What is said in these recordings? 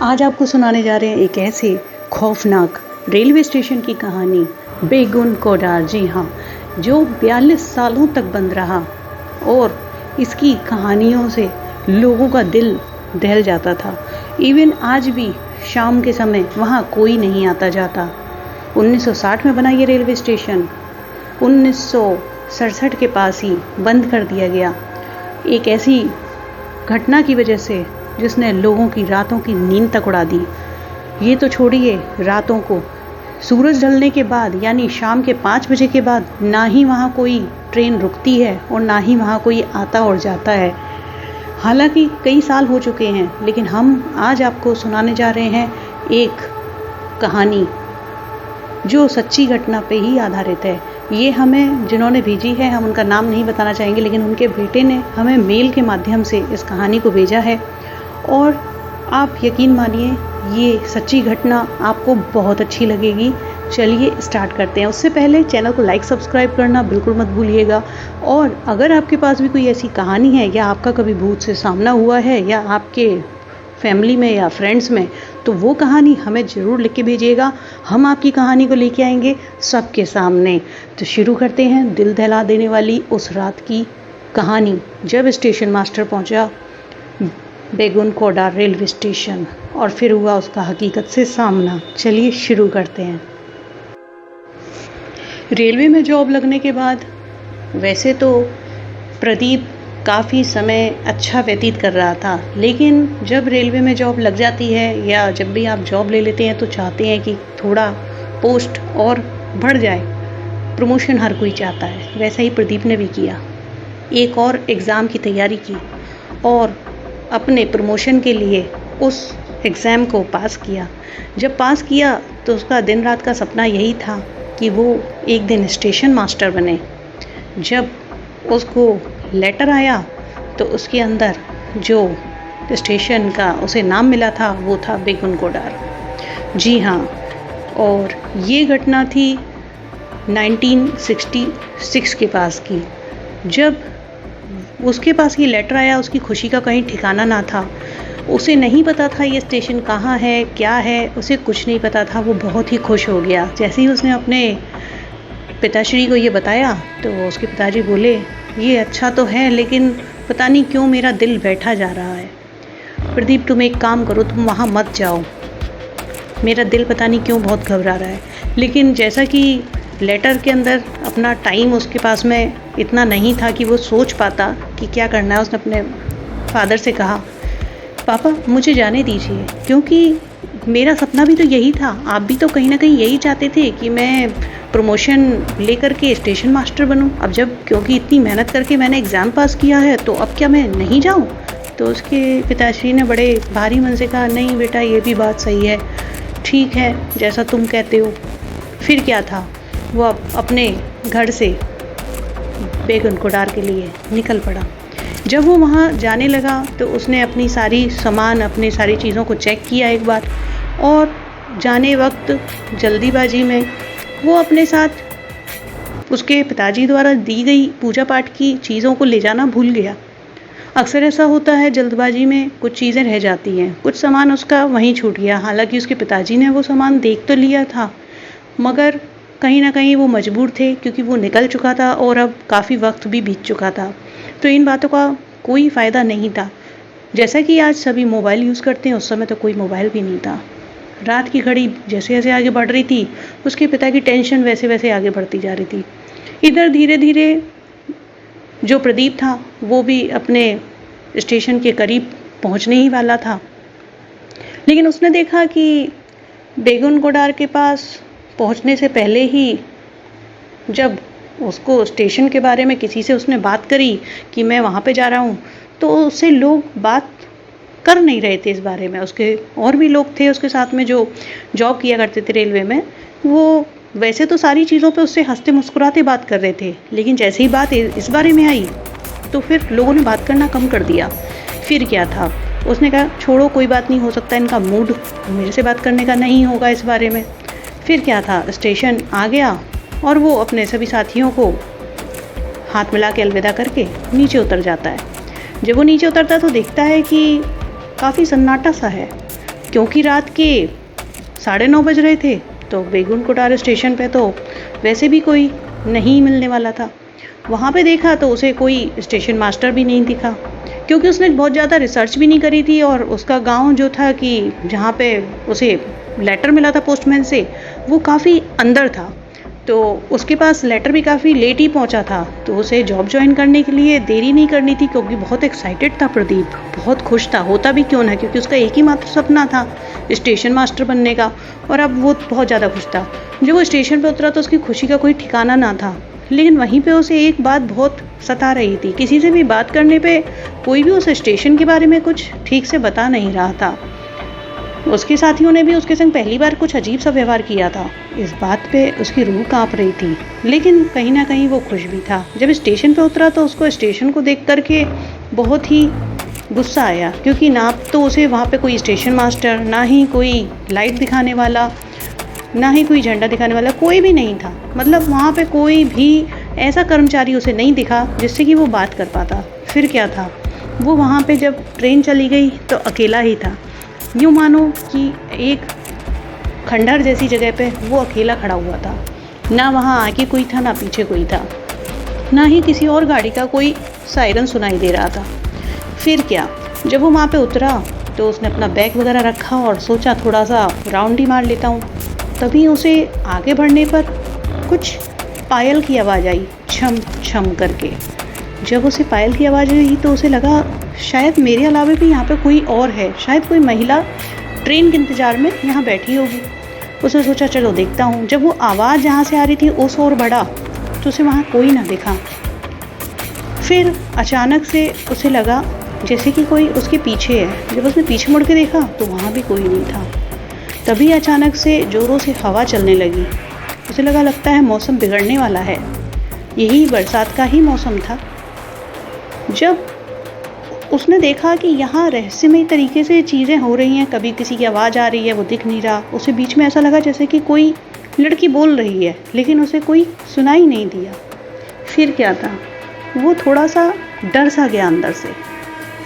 आज आपको सुनाने जा रहे हैं एक ऐसे खौफनाक रेलवे स्टेशन की कहानी, बेगुन कोडार। जी हाँ, जो 42 सालों तक बंद रहा और इसकी कहानियों से लोगों का दिल दहल जाता था। इवन आज भी शाम के समय वहाँ कोई नहीं आता जाता। 1960 में बना ये रेलवे स्टेशन 1967 के पास ही बंद कर दिया गया, एक ऐसी घटना की वजह से जिसने लोगों की रातों की नींद तक उड़ा दी। ये तो छोड़िए, रातों को सूरज ढलने के बाद यानी शाम के 5 बजे के बाद ना ही वहाँ कोई ट्रेन रुकती है और ना ही वहाँ कोई आता और जाता है। हालांकि कई साल हो चुके हैं, लेकिन हम आज आपको सुनाने जा रहे हैं एक कहानी जो सच्ची घटना पे ही आधारित है। ये हमें जिन्होंने भेजी है, हम उनका नाम नहीं बताना चाहेंगे, लेकिन उनके बेटे ने हमें मेल के माध्यम से इस कहानी को भेजा है और आप यकीन मानिए ये सच्ची घटना आपको बहुत अच्छी लगेगी। चलिए स्टार्ट करते हैं। उससे पहले चैनल को लाइक सब्सक्राइब करना बिल्कुल मत भूलिएगा। और अगर आपके पास भी कोई ऐसी कहानी है या आपका कभी भूत से सामना हुआ है या आपके फैमिली में या फ्रेंड्स में, तो वो कहानी हमें ज़रूर लिख के भेजिएगा। हम आपकी कहानी को लेके आएंगे सबके सामने। तो शुरू करते हैं दिल दहला देने वाली उस रात की कहानी, जब स्टेशन मास्टर पहुंचा बेगुन कोडार रेलवे स्टेशन और फिर हुआ उसका हकीकत से सामना। चलिए शुरू करते हैं। रेलवे में जॉब लगने के बाद वैसे तो प्रदीप काफ़ी समय अच्छा व्यतीत कर रहा था, लेकिन जब रेलवे में जॉब लग जाती है या जब भी आप जॉब ले लेते हैं तो चाहते हैं कि थोड़ा पोस्ट और बढ़ जाए। प्रमोशन हर कोई चाहता है, वैसा ही प्रदीप ने भी किया। एक और एग्ज़ाम की तैयारी की और अपने प्रमोशन के लिए उस एग्ज़ाम को पास किया। जब पास किया तो उसका दिन रात का सपना यही था कि वो एक दिन स्टेशन मास्टर बने। जब उसको लेटर आया तो उसके अंदर जो स्टेशन का उसे नाम मिला था वो था बेगुन कोडार। जी हाँ, और ये घटना थी 1966 के पास की। जब उसके पास ये लेटर आया, उसकी खुशी का कहीं ठिकाना ना था। उसे नहीं पता था ये स्टेशन कहाँ है, क्या है, उसे कुछ नहीं पता था। वो बहुत ही खुश हो गया। जैसे ही उसने अपने पिताश्री को ये बताया तो उसके पिताजी बोले, ये अच्छा तो है लेकिन पता नहीं क्यों मेरा दिल बैठा जा रहा है। प्रदीप, तुम एक काम करो, तुम वहाँ मत जाओ, मेरा दिल पता नहीं क्यों बहुत घबरा रहा है। लेकिन जैसा कि लेटर के अंदर अपना टाइम उसके पास में इतना नहीं था कि वो सोच पाता कि क्या करना है, उसने अपने फादर से कहा, पापा मुझे जाने दीजिए, क्योंकि मेरा सपना भी तो यही था। आप भी तो कहीं ना कहीं यही चाहते थे कि मैं प्रमोशन लेकर के स्टेशन मास्टर बनूं। अब जब क्योंकि इतनी मेहनत करके मैंने एग्ज़ाम पास किया है तो अब क्या मैं नहीं जाऊं? तो उसके पिताश्री ने बड़े भारी मन से कहा, नहीं बेटा, ये भी बात सही है, ठीक है जैसा तुम कहते हो। फिर क्या था, वो अपने घर से बेगुन कोडार के लिए निकल पड़ा। जब वो वहाँ जाने लगा तो उसने अपनी सारी सामान, अपनी सारी चीज़ों को चेक किया एक बार, और जाने वक्त जल्दीबाजी में वो अपने साथ उसके पिताजी द्वारा दी गई पूजा पाठ की चीज़ों को ले जाना भूल गया। अक्सर ऐसा होता है, जल्दबाजी में कुछ चीज़ें रह जाती हैं, कुछ सामान उसका वहीं छूट गया। हालांकि उसके पिताजी ने वो सामान देख तो लिया था, मगर कहीं ना कहीं वो मजबूर थे क्योंकि वो निकल चुका था और अब काफ़ी वक्त भी बीत चुका था। तो इन बातों का कोई फ़ायदा नहीं था। जैसा कि आज सभी मोबाइल यूज़ करते हैं, उस समय तो कोई मोबाइल भी नहीं था। रात की घड़ी जैसे जैसे आगे बढ़ रही थी, उसके पिता की टेंशन वैसे वैसे आगे बढ़ती जा रही थी। इधर धीरे धीरे जो प्रदीप था वो भी अपने स्टेशन के करीब पहुंचने ही वाला था, लेकिन उसने देखा कि बेगुन कोडार के पास पहुंचने से पहले ही जब उसको स्टेशन के बारे में किसी से उसने बात करी कि मैं वहाँ पे जा रहा हूँ, तो उससे लोग बात कर नहीं रहे थे इस बारे में। उसके और भी लोग थे उसके साथ में जो जॉब किया करते थे रेलवे में, वो वैसे तो सारी चीज़ों पे उससे हंसते मुस्कुराते बात कर रहे थे, लेकिन जैसे ही बात इस बारे में आई तो फिर लोगों ने बात करना कम कर दिया। फिर क्या था, उसने कहा छोड़ो, कोई बात नहीं, हो सकता है इनका मूड मेरे से बात करने का नहीं होगा इस बारे में। फिर क्या था, स्टेशन आ गया और वो अपने सभी साथियों को हाथ मिला के अलविदा करके नीचे उतर जाता है। जब वो नीचे उतरता तो देखता है कि काफ़ी सन्नाटा सा है क्योंकि रात के 9:30 बज रहे थे, तो बेगुन कोठार स्टेशन पे तो वैसे भी कोई नहीं मिलने वाला था। वहाँ पे देखा तो उसे कोई स्टेशन मास्टर भी नहीं दिखा, क्योंकि उसने बहुत ज़्यादा रिसर्च भी नहीं करी थी और उसका गांव जो था कि जहाँ पे उसे लेटर मिला था पोस्टमैन से, वो काफ़ी अंदर था, तो उसके पास लेटर भी काफ़ी लेट ही पहुँचा था। तो उसे जॉब ज्वाइन करने के लिए देरी नहीं करनी थी, क्योंकि बहुत एक्साइटेड था प्रदीप, बहुत खुश था, होता भी क्यों ना, क्योंकि उसका एक ही मात्र सपना था स्टेशन मास्टर बनने का, और अब वो बहुत ज़्यादा खुश था। जब वो स्टेशन पर उतरा तो उसकी खुशी का कोई ठिकाना ना था। लेकिन वहीं पे उसे एक बात बहुत सता रही थी, किसी से भी बात करने पे कोई भी उस स्टेशन के बारे में कुछ ठीक से बता नहीं रहा था। उसके साथियों ने भी उसके संग पहली बार कुछ अजीब सा व्यवहार किया था। इस बात पे उसकी रूह कांप रही थी, लेकिन कहीं ना कहीं वो खुश भी था। जब स्टेशन पे उतरा तो उसको स्टेशन को देख करके बहुत ही गुस्सा आया, क्योंकि ना तो उसे वहाँ पे कोई स्टेशन मास्टर, ना ही कोई लाइट दिखाने वाला, ना ही कोई झंडा दिखाने वाला, कोई भी नहीं था। मतलब वहाँ पे कोई भी ऐसा कर्मचारी उसे नहीं दिखा जिससे कि वो बात कर पाता। फिर क्या था, वो वहाँ पे जब ट्रेन चली गई तो अकेला ही था। यूँ मानो कि एक खंडहर जैसी जगह पे वो अकेला खड़ा हुआ था। ना वहाँ आगे कोई था, ना पीछे कोई था, ना ही किसी और गाड़ी का कोई सायरन सुनाई दे रहा था। फिर क्या, जब वो वहाँ पे उतरा तो उसने अपना बैग वगैरह रखा और सोचा थोड़ा सा राउंड ही मार लेता हूँ। तभी उसे आगे बढ़ने पर कुछ पायल की आवाज़ आई, छम छम करके। जब उसे पायल की आवाज़ आई तो उसे लगा शायद मेरे अलावा भी यहाँ पे कोई और है, शायद कोई महिला ट्रेन के इंतज़ार में यहाँ बैठी होगी। उसने सोचा चलो देखता हूँ। जब वो आवाज़ जहाँ से आ रही थी उस ओर बढ़ा तो उसे वहाँ कोई ना दिखा। फिर अचानक से उसे लगा जैसे कि कोई उसके पीछे है। जब उसने पीछे मुड़ के देखा तो वहाँ भी कोई नहीं था। तभी अचानक से ज़ोरों से हवा चलने लगी। उसे लगा लगता है मौसम बिगड़ने वाला है। यही बरसात का ही मौसम था। जब उसने देखा कि यहाँ रहस्यमय तरीके से चीज़ें हो रही हैं, कभी किसी की आवाज़ आ रही है, वो दिख नहीं रहा। उसे बीच में ऐसा लगा जैसे कि कोई लड़की बोल रही है, लेकिन उसे कोई सुनाई नहीं दिया। फिर क्या था, वो थोड़ा सा डर सा गया अंदर से।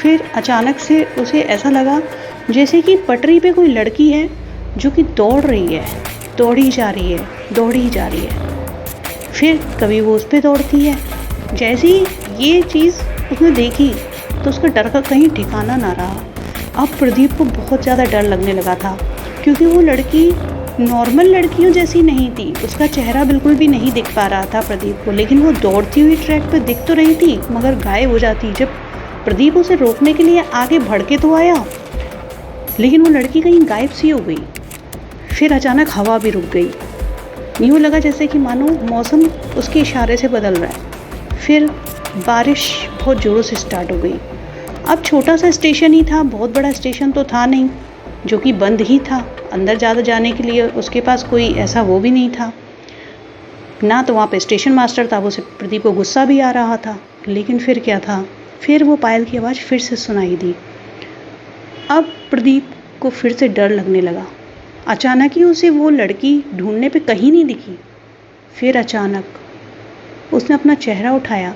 फिर अचानक से उसे ऐसा लगा जैसे कि पटरी पे कोई लड़की है जो कि दौड़ रही है, दौड़ी जा रही है, दौड़ी जा रही है। फिर कभी वो उस पर दौड़ती है। जैसे ही ये चीज़ उसने देखी तो उसका डर का कहीं ठिकाना ना रहा। अब प्रदीप को बहुत ज़्यादा डर लगने लगा था, क्योंकि वो लड़की नॉर्मल लड़कियों जैसी नहीं थी। उसका चेहरा बिल्कुल भी नहीं दिख पा रहा था प्रदीप को, लेकिन वो दौड़ती हुई ट्रैक पर दिख तो रही थी मगर गायब हो जाती। जब प्रदीप उसे रोकने के लिए आगे भड़के तो आया, लेकिन वो लड़की कहीं गायब सी हो गई। फिर अचानक हवा भी रुक गई। यूँ लगा जैसे कि मानो मौसम उसके इशारे से बदल रहा है। फिर बारिश बहुत ज़ोरों से स्टार्ट हो गई। अब छोटा सा स्टेशन ही था, बहुत बड़ा स्टेशन तो था नहीं, जो कि बंद ही था। अंदर ज़्यादा जाने के लिए उसके पास कोई ऐसा वो भी नहीं था, ना तो वहाँ पे स्टेशन मास्टर था। वो से प्रदीप को गुस्सा भी आ रहा था। लेकिन फिर क्या था, फिर वो पायल की आवाज़ फिर से सुनाई दी। अब प्रदीप को फिर से डर लगने लगा। अचानक ही उसे वो लड़की ढूंढने पे कहीं नहीं दिखी। फिर अचानक उसने अपना चेहरा उठाया।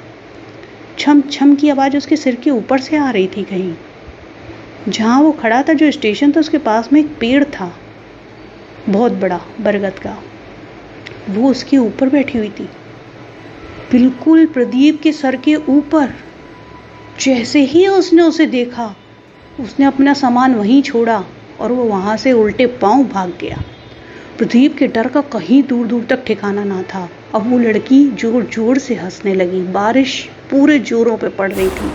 छम छम की आवाज़ उसके सिर के ऊपर से आ रही थी। कहीं जहाँ वो खड़ा था, जो स्टेशन था, उसके पास में एक पेड़ था बहुत बड़ा, बरगद का। वो उसके ऊपर बैठी हुई थी, बिल्कुल प्रदीप के सर के ऊपर। जैसे ही उसने उसे देखा, उसने अपना सामान वहीं छोड़ा और वो वहाँ से उल्टे पांव भाग गया। प्रदीप के डर का कहीं दूर दूर तक ठिकाना ना था। अब वो लड़की जोर जोर से हंसने लगी। बारिश पूरे जोरों पे पड़ रही थी।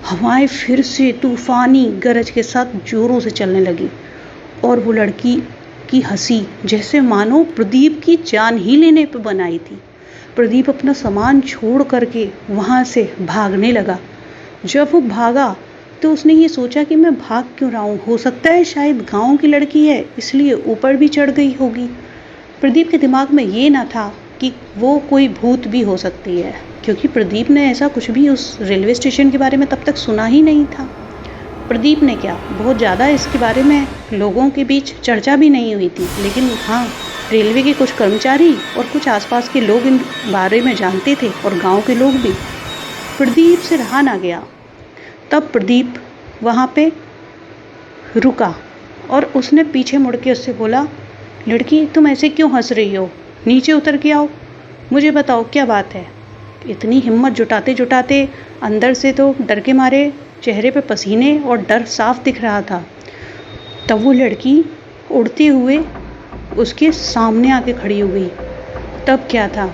हवाएं फिर से तूफानी गरज के साथ जोरों से चलने लगी और वो लड़की की हंसी जैसे मानो प्रदीप की जान ही लेने पे बनाई थी। प्रदीप अपना सामान छोड़ करके वहाँ से भागने लगा। जब वो भागा तो उसने ये सोचा कि मैं भाग क्यों रहा हूँ, हो सकता है शायद गांव की लड़की है इसलिए ऊपर भी चढ़ गई होगी। प्रदीप के दिमाग में ये ना था कि वो कोई भूत भी हो सकती है, क्योंकि प्रदीप ने ऐसा कुछ भी उस रेलवे स्टेशन के बारे में तब तक सुना ही नहीं था। प्रदीप ने क्या, बहुत ज़्यादा इसके बारे में लोगों के बीच चर्चा भी नहीं हुई थी, लेकिन हाँ, रेलवे के कुछ कर्मचारी और कुछ आसपास के लोग इन बारे में जानते थे और गाँव के लोग भी। प्रदीप से रहा ना गया। तब प्रदीप वहाँ पे रुका और उसने पीछे मुड़ के उससे बोला, लड़की तुम ऐसे क्यों हंस रही हो, नीचे उतर के आओ, मुझे बताओ क्या बात है। इतनी हिम्मत जुटाते जुटाते अंदर से तो डर के मारे चेहरे पे पसीने और डर साफ दिख रहा था। तब वो लड़की उड़ते हुए उसके सामने आके खड़ी हो गई। तब क्या था,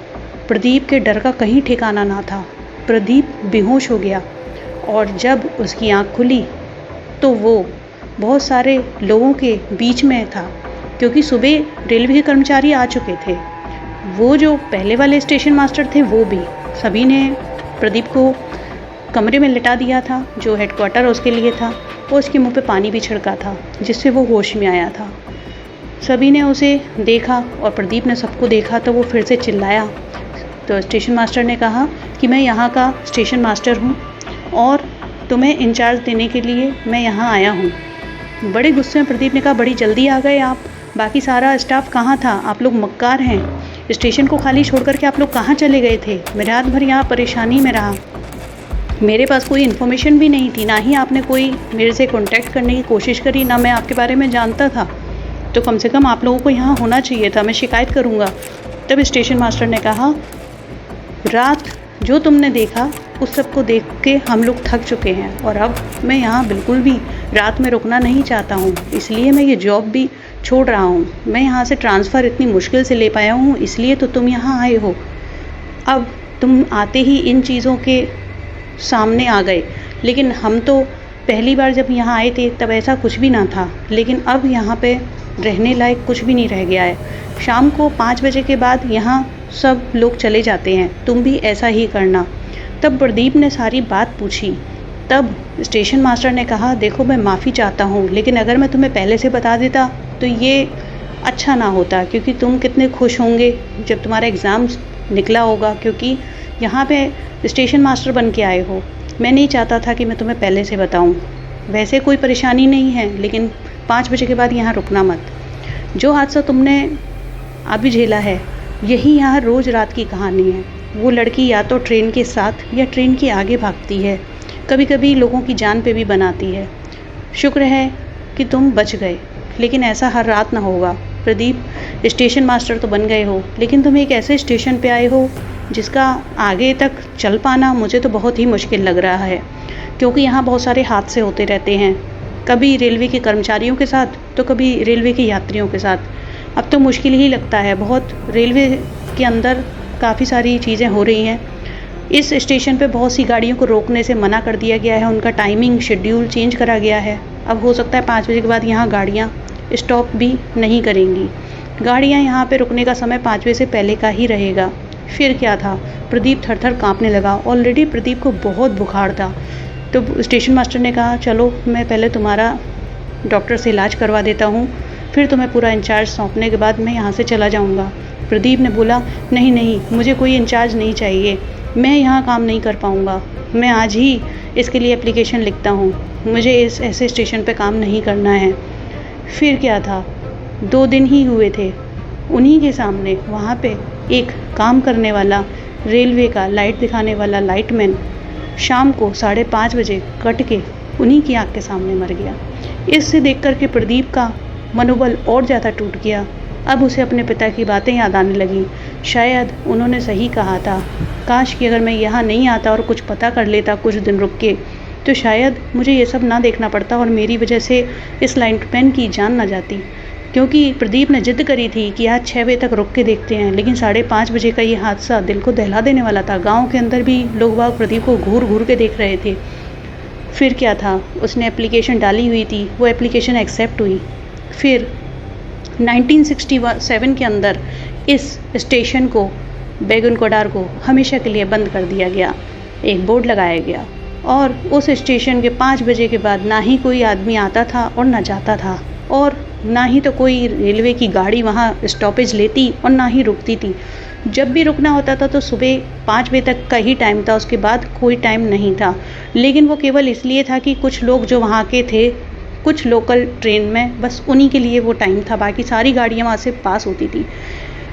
प्रदीप के डर का कहीं ठिकाना ना था। प्रदीप बेहोश हो गया और जब उसकी आँख खुली तो वो बहुत सारे लोगों के बीच में था, क्योंकि सुबह रेलवे के कर्मचारी आ चुके थे। वो जो पहले वाले स्टेशन मास्टर थे वो भी, सभी ने प्रदीप को कमरे में लिटा दिया था जो हेडक्वार्टर उसके लिए था, और उसके मुंह पे पानी भी छिड़का था जिससे वो होश में आया था। सभी ने उसे देखा और प्रदीप ने सबको देखा तो वो फिर से चिल्लाया। तो स्टेशन मास्टर ने कहा कि मैं यहाँ का स्टेशन मास्टर हूँ और तुम्हें इंचार्ज देने के लिए मैं यहाँ आया हूँ। बड़े गुस्से में प्रदीप ने कहा, बड़ी जल्दी आ गए आप, बाकी सारा स्टाफ कहाँ था, आप लोग मक्कार हैं, स्टेशन को खाली छोड़ करके आप लोग कहाँ चले गए थे। मैं रात भर यहाँ परेशानी में रहा, मेरे पास कोई इन्फॉर्मेशन भी नहीं थी, ना ही आपने कोई मेरे से कांटेक्ट करने की कोशिश करी, ना मैं आपके बारे में जानता था, तो कम से कम आप लोगों को यहाँ होना चाहिए था, मैं शिकायत करूँगा। तब स्टेशन मास्टर ने कहा, रात जो तुमने देखा उस सब को देख के हम लोग थक चुके हैं और अब मैं यहाँ बिल्कुल भी रात में रुकना नहीं चाहता हूँ, इसलिए मैं ये जॉब भी छोड़ रहा हूँ। मैं यहाँ से ट्रांसफ़र इतनी मुश्किल से ले पाया हूँ, इसलिए तो तुम यहाँ आए हो। अब तुम आते ही इन चीज़ों के सामने आ गए, लेकिन हम तो पहली बार जब यहाँ आए थे तब ऐसा कुछ भी ना था, लेकिन अब यहाँ पे रहने लायक कुछ भी नहीं रह गया है। शाम को 5 बजे के बाद यहाँ सब लोग चले जाते हैं, तुम भी ऐसा ही करना। तब प्रदीप ने सारी बात पूछी। तब स्टेशन मास्टर ने कहा, देखो मैं माफ़ी चाहता हूँ, लेकिन अगर मैं तुम्हें पहले से बता देता तो ये अच्छा ना होता, क्योंकि तुम कितने खुश होंगे जब तुम्हारा एग्ज़ाम निकला होगा, क्योंकि यहाँ पे स्टेशन मास्टर बन के आए हो। मैं नहीं चाहता था कि मैं तुम्हें पहले से बताऊँ। वैसे कोई परेशानी नहीं है, लेकिन 5 बजे के बाद यहाँ रुकना मत। जो हादसा तुमने अभी झेला है यही यहाँ रोज़ रात की कहानी है। वो लड़की या तो ट्रेन के साथ या ट्रेन के आगे भागती है, कभी कभी लोगों की जान पे भी बनाती है। शुक्र है कि तुम बच गए, लेकिन ऐसा हर रात ना होगा। प्रदीप, स्टेशन मास्टर तो बन गए हो, लेकिन तुम एक ऐसे स्टेशन पे आए हो जिसका आगे तक चल पाना मुझे तो बहुत ही मुश्किल लग रहा है, क्योंकि यहाँ बहुत सारे हादसे होते रहते हैं, कभी रेलवे के कर्मचारियों के साथ तो कभी रेलवे के यात्रियों के साथ। अब तो मुश्किल ही लगता है, बहुत रेलवे के अंदर काफ़ी सारी चीज़ें हो रही हैं। इस स्टेशन पे बहुत सी गाड़ियों को रोकने से मना कर दिया गया है, उनका टाइमिंग शेड्यूल चेंज करा गया है। अब हो सकता है 5 बजे के बाद यहाँ गाड़ियाँ स्टॉप भी नहीं करेंगी। गाड़ियाँ यहाँ पे रुकने का समय 5 बजे से पहले का ही रहेगा। फिर क्या था, प्रदीप थर थर काँपने लगा। ऑलरेडी प्रदीप को बहुत बुखार था। तो स्टेशन मास्टर ने कहा, चलो मैं पहले तुम्हारा डॉक्टर से इलाज करवा देता हूँ, फिर तुम्हें पूरा इंचार्ज सौंपने के बाद मैं यहाँ से चला जाऊँगा। प्रदीप ने बोला, नहीं नहीं, मुझे कोई इंचार्ज नहीं चाहिए, मैं यहाँ काम नहीं कर पाऊँगा, मैं आज ही इसके लिए एप्लीकेशन लिखता हूँ, मुझे इस ऐसे स्टेशन पे काम नहीं करना है। फिर क्या था, 2 दिन ही हुए थे, उन्हीं के सामने वहाँ पे एक काम करने वाला रेलवे का लाइट दिखाने वाला लाइटमैन शाम को 5:30 बजे कट के उन्हीं की आँख के सामने मर गया। इससे देख कर के प्रदीप का मनोबल और ज़्यादा टूट गया। अब उसे अपने पिता की बातें याद आने लगीं। शायद उन्होंने सही कहा था, काश कि अगर मैं यहाँ नहीं आता और कुछ पता कर लेता कुछ दिन रुक के, तो शायद मुझे ये सब ना देखना पड़ता और मेरी वजह से इस लाइटमैन की जान ना जाती। क्योंकि प्रदीप ने जिद करी थी कि आज 6 बजे तक रुक के देखते हैं, लेकिन 5:30 बजे का ये हादसा दिल को दहला देने वाला था। गाँव के अंदर भी लोग बाग प्रदीप को घूर घूर के देख रहे थे। फिर क्या था, उसने एप्लीकेशन डाली हुई थी, वो एप्लीकेशन एक्सेप्ट हुई। फिर 1967 के अंदर इस स्टेशन को, बेगुनकोडार को हमेशा के लिए बंद कर दिया गया। एक बोर्ड लगाया गया और उस स्टेशन के 5 बजे के बाद ना ही कोई आदमी आता था और ना जाता था, और ना ही तो कोई रेलवे की गाड़ी वहाँ स्टॉपेज लेती और ना ही रुकती थी। जब भी रुकना होता था तो सुबह 5 बजे तक का ही टाइम था, उसके बाद कोई टाइम नहीं था। लेकिन वो केवल इसलिए था कि कुछ लोग जो वहाँ के थे, कुछ लोकल ट्रेन में, बस उन्हीं के लिए वो टाइम था, बाकी सारी गाड़ियाँ वहाँ से पास होती थी।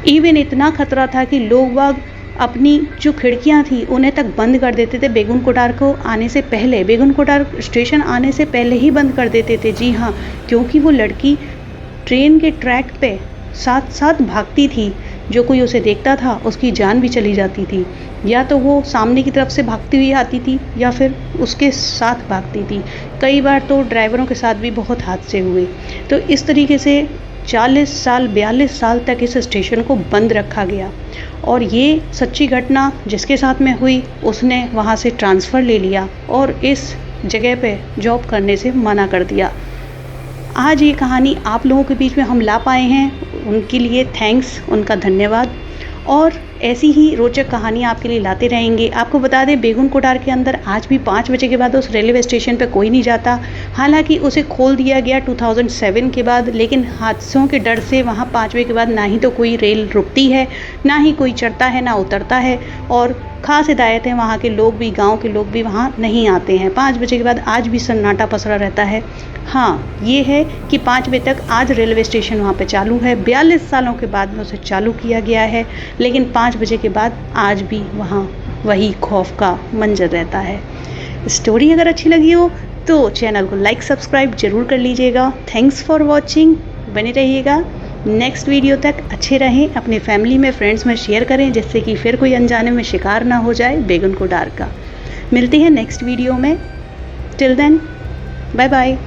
इवन इतना खतरा था कि लोग बाग अपनी जो खिड़कियां थी उन्हें तक बंद कर देते थे। बेगुन कोठार को आने से पहले, बेगुन कोठार स्टेशन आने से पहले ही बंद कर देते थे। जी हाँ, क्योंकि वो लड़की ट्रेन के ट्रैक पे साथ साथ भागती थी। जो कोई उसे देखता था उसकी जान भी चली जाती थी। या तो वो सामने की तरफ से भागती हुई आती थी या फिर उसके साथ भागती थी। कई बार तो ड्राइवरों के साथ भी बहुत हादसे हुए। तो इस तरीके से 40 साल 42 साल तक इस स्टेशन को बंद रखा गया। और ये सच्ची घटना जिसके साथ में हुई उसने वहाँ से ट्रांसफ़र ले लिया और इस जगह पे जॉब करने से मना कर दिया। आज ये कहानी आप लोगों के बीच में हम ला पाए हैं, उनके लिए थैंक्स, उनका धन्यवाद। और ऐसी ही रोचक कहानियाँ आपके लिए लाते रहेंगे। आपको बता दें, बेगुन कोठार के अंदर आज भी 5 बजे के बाद उस रेलवे स्टेशन पे कोई नहीं जाता। हालांकि उसे खोल दिया गया 2007 के बाद, लेकिन हादसों के डर से वहाँ 5 बजे के बाद ना ही तो कोई रेल रुकती है, ना ही कोई चढ़ता है, ना उतरता है। और ख़ास हिदायत है, वहाँ के लोग भी, गांव के लोग भी वहाँ नहीं आते हैं। 5 बजे के बाद आज भी सन्नाटा पसरा रहता है। हाँ, ये है कि 5 बजे तक आज रेलवे स्टेशन वहाँ पे चालू है। 42 सालों के बाद में उसे चालू किया गया है, लेकिन 5 बजे के बाद आज भी वहाँ वही खौफ का मंजर रहता है। स्टोरी अगर अच्छी लगी हो तो चैनल को लाइक सब्सक्राइब जरूर कर लीजिएगा। Thanks for watching. बने रहिएगा। नेक्स्ट वीडियो तक अच्छे रहें, अपने फैमिली में, फ्रेंड्स में शेयर करें, जिससे कि फिर कोई अनजाने में शिकार ना हो जाए बेगुन कोठार का। मिलते हैं नेक्स्ट वीडियो में। Till then, bye bye.